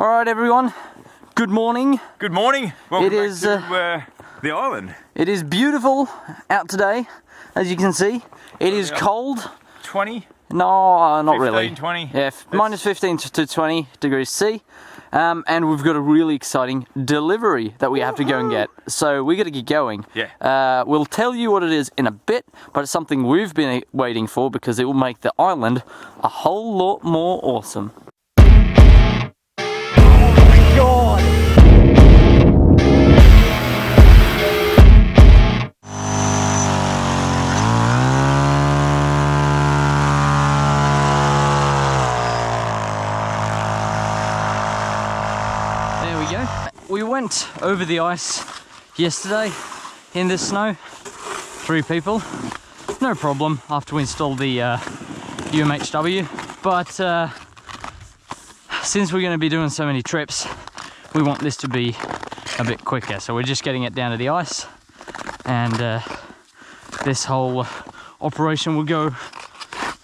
All right, everyone. Good morning. Good morning. Welcome It is back to the island. It is beautiful out today, as you can see. It is cold. 20? No, not 15, really. 20. Yeah, minus 15 to 20 degrees C. And we've got a really exciting delivery that we have to go and get. So we got to get going. Yeah. We'll tell you what it is in a bit, but it's something we've been waiting for because it will make the island a whole lot more awesome. God! There we go. We went over the ice yesterday in the snow. 3 people. No problem after we installed the UMHW. But since we're going to be doing so many trips, we want this to be a bit quicker. So we're just getting it down to the ice. And this whole operation will go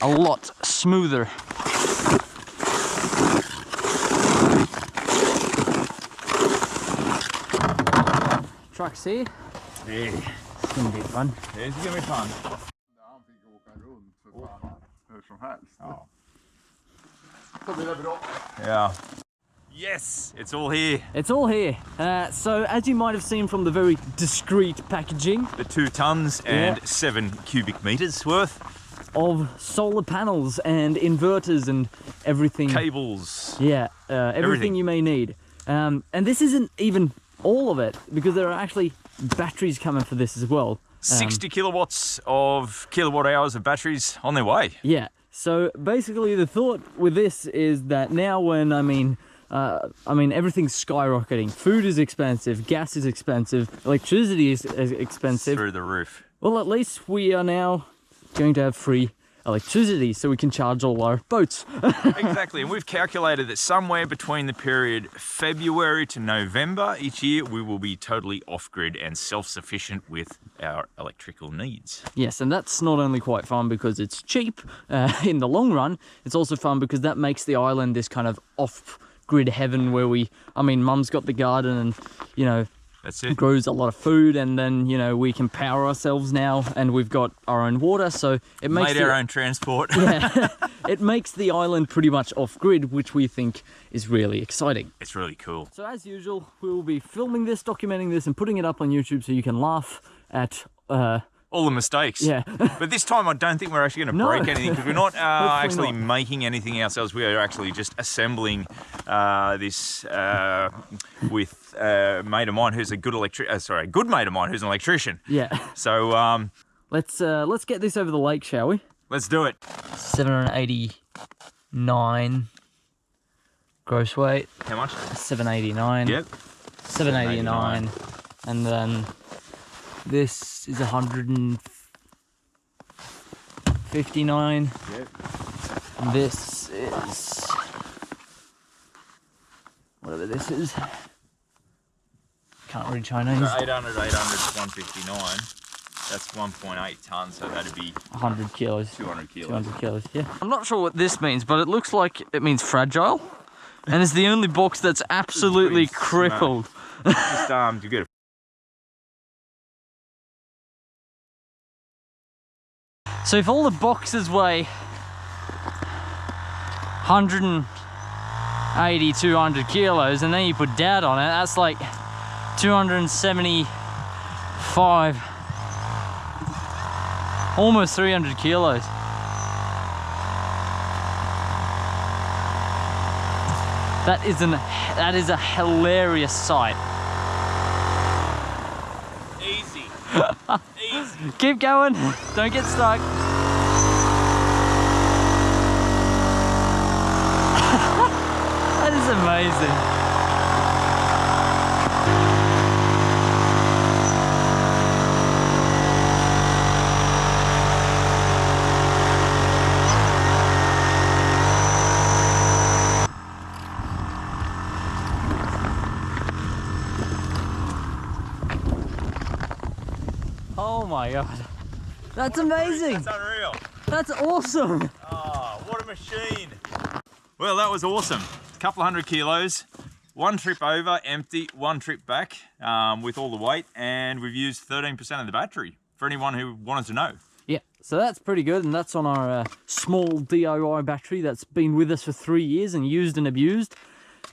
a lot smoother. Trucks here. Yeah. It's gonna be fun. It's gonna be fun. Yeah. Yes, it's all here. It's all here. So as you might have seen from the very discreet packaging, The 2 tons and 7 cubic meters worth. of solar panels and inverters and everything. Cables. Yeah, everything you may need. And this isn't even all of it, because there are actually batteries coming for this as well. 60 kilowatts of kilowatt hours of batteries on their way. Yeah. So basically, the thought with this is that now, when everything's skyrocketing. Food is expensive. Gas is expensive. Electricity is expensive. Through the roof. Well, at least we are now going to have free electricity, so we can charge all our boats. Exactly, and we've calculated that somewhere between the period February to November each year, we will be totally off-grid and self-sufficient with our electrical needs. Yes, and that's not only quite fun because it's cheap in the long run, it's also fun because that makes the island this kind of off-grid heaven where Mum's got the garden and, That's it. grows a lot of food, and then we can power ourselves now, and we've got our own water, so it makes Made our own transport. Yeah, it makes the island pretty much off-grid, which we think is really exciting. It's really cool. So as usual, we will be filming this, documenting this, and putting it up on YouTube so you can laugh at All the mistakes. yeah. But this time I don't think we're actually going to No. break anything, because we're not actually not. making anything ourselves. We are actually just assembling this with a mate of mine who's a good good mate of mine who's an electrician. Yeah. So Let's get this over the lake, shall we? let's do it. 789 gross weight. How much? 789. Yep. 789. And then this is 159. Yep. And this is whatever this is. Can't read Chinese. So 800 is 159. That's 1.8 tons, so that'd be 100 kilos. 200 kilos. 200 kilos, yeah. I'm not sure what this means, but it looks like it means fragile. And it's the only box that's absolutely pretty crippled. Just you get So if all the boxes weigh 180, 200 kilos, and then you put Dad on it, that's like 275, almost 300 kilos. That is a hilarious sight. easy. Easy. Keep going, don't get stuck. That is amazing. Oh my god. That's amazing. That's unreal. That's awesome. Oh, what a machine. Well, that was awesome. A couple of 100 kilos. 1 trip over, empty, 1 trip back with all the weight, and we've used 13% of the battery, for anyone who wanted to know. Yeah, so that's pretty good, and that's on our small DIY battery that's been with us for 3 years and used and abused.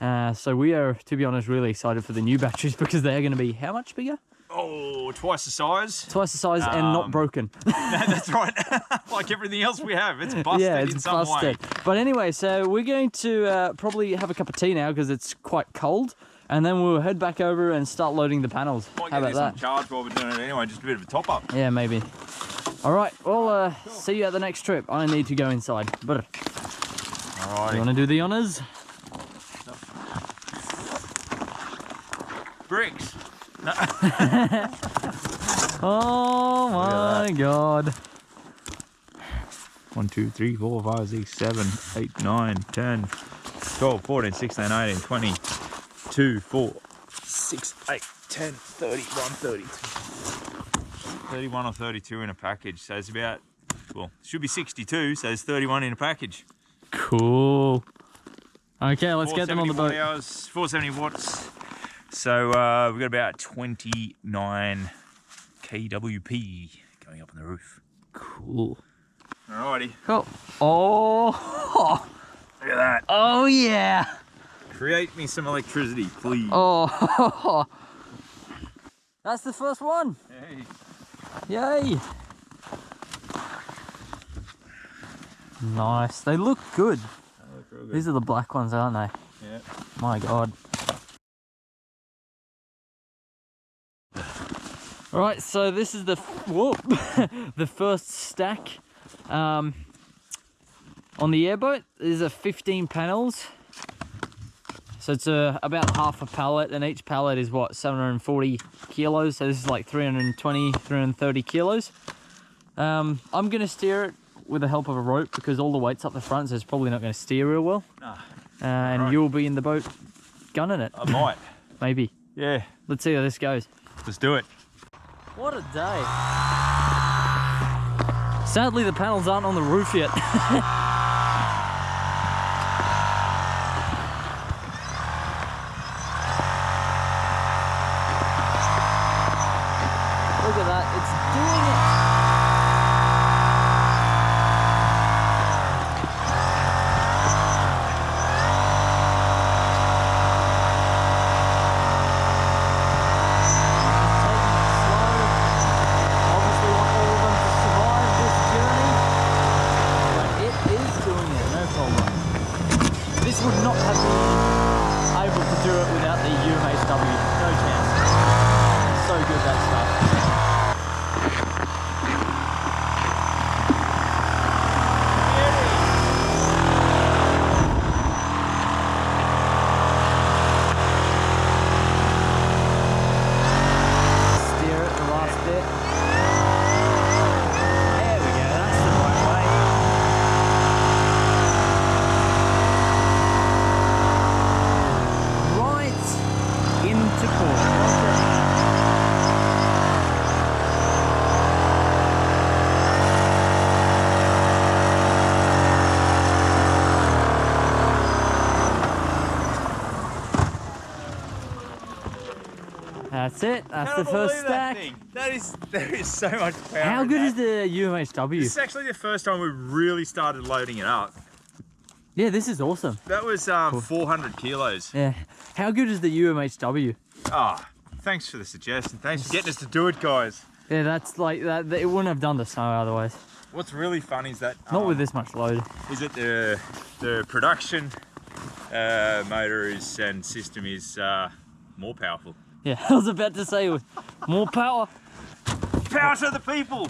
So we are, to be honest, really excited for the new batteries because they're going to be how much bigger? Oh, twice the size. Twice the size and not broken. That's right. Like everything else we have, it's busted Yeah, it's in some busted. way. But anyway, so we're going to probably have a cup of tea now because it's quite cold, and then we'll head back over and start loading the panels. Might How get about this that? on charge while we're doing it anyway, just a bit of a top up. Yeah, maybe. All right, well, see you at the next trip. I need to go inside. But All you want to do the honors? Bricks. Oh my God. 1, 2, 3, 4, 5, 6, 7, 8, 9, 10, 12, 14, 16, 18, 20, 2, 4, 6, 8, 10, 31, 32. 31 or 32 in a package, so it's about, well, it should be 62, so there's 31 in a package. Cool. Okay, let's get them on the boat. 470 watts. So we've got about 29 kWp going up on the roof. Cool. Alrighty. Cool. Oh. Look at that. Oh yeah. Create me some electricity, please. Oh. That's the first one. Hey. Yay. Nice. They look good. They look real good. These are the black ones, aren't they? Yeah. My God. All right, so this is the the first stack on the airboat. These are 15 panels, so it's about half a pallet, and each pallet is what, 740 kilos. So this is like 320, 330 kilos. I'm gonna steer it with the help of a rope because all the weight's up the front, so it's probably not gonna steer real well. And right. you'll be in the boat gunning it. I might. Maybe. Yeah. Let's see how this goes. Let's do it. What a day. Sadly, the panels aren't on the roof yet. Look at that, it's doing it. Would not have been able to do it without the UMHW. No chance. So good, that stuff. Steer it the last bit. There we go, that's the right way. Into port. That's it. That's the first stack. There is so much power. How good is the UMHW? This is actually the first time we really started loading it up. Yeah, this is awesome. That was 400 kilos. Yeah. How good is the UMHW? Ah, thanks for the suggestion. Thanks for getting us to do it, guys. Yeah, that's like that. It wouldn't have done the snow otherwise. What's really fun is that Not with this much load. is that the production motor is and system is more powerful. Yeah, I was about to say more power. Power to the people.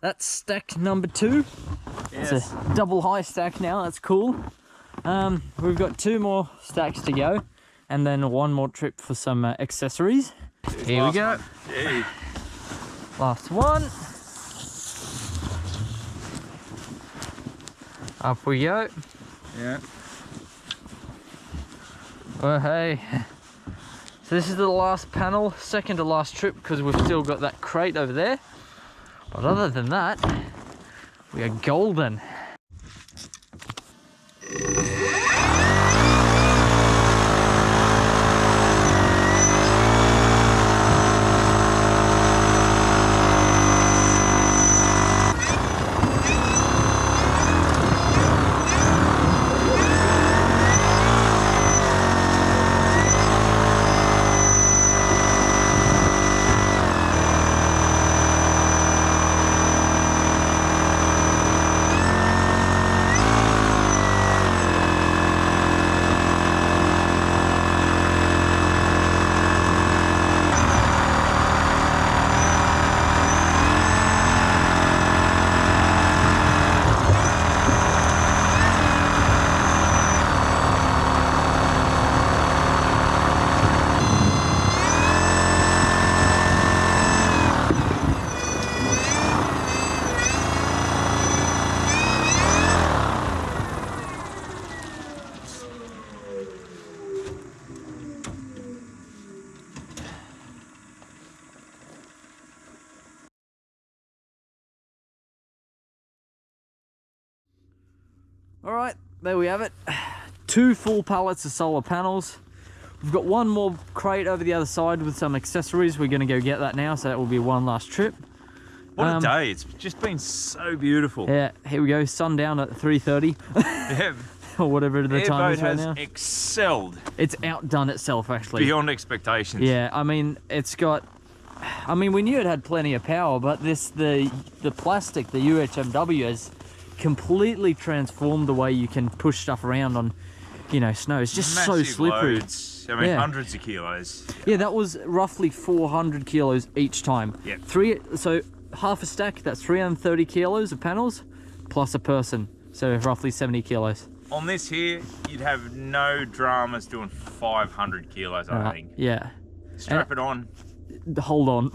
that's stack number 2. Yes. It's a double high stack now, that's cool. We've got 2 more stacks to go, and then 1 more trip for some accessories. Here we go. Last one. Up we go. Yeah. Oh, hey. So this is the last panel, second to last trip, because we've still got that crate over there. But other than that, we are golden. All right, there we have it. 2 full pallets of solar panels. We've got 1 more crate over the other side with some accessories. We're gonna go get that now, so that will be one last trip. What a day, it's just been so beautiful. Yeah, here we go, sundown at 3:30. Yeah. Or whatever the time is right now. Airboat has excelled. It's outdone itself, actually. Beyond expectations. Yeah, I mean, it's got... I mean, we knew it had plenty of power, but the plastic, the UHMW, has completely transformed the way you can push stuff around on, you know, snow. It's just Massive so slippery. Loads. I mean, Yeah. hundreds of kilos. Yeah, that was roughly 400 kilos each time. Yeah. So half a stack, that's 330 kilos of panels, plus a person. So roughly 70 kilos. On this here, you'd have no dramas doing 500 kilos, I think. Yeah. Strap it on. Hold on.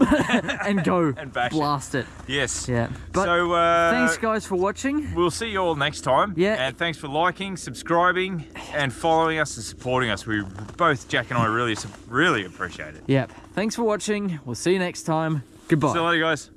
And go. And bash blast it. Yes. Yeah. But So, thanks, guys, for watching. we'll see you all next time. Yeah. And thanks for liking, subscribing, and following us and supporting us. We both, Jack and I, really appreciate it. Yep. Thanks for watching. We'll see you next time. Goodbye. See you later, guys.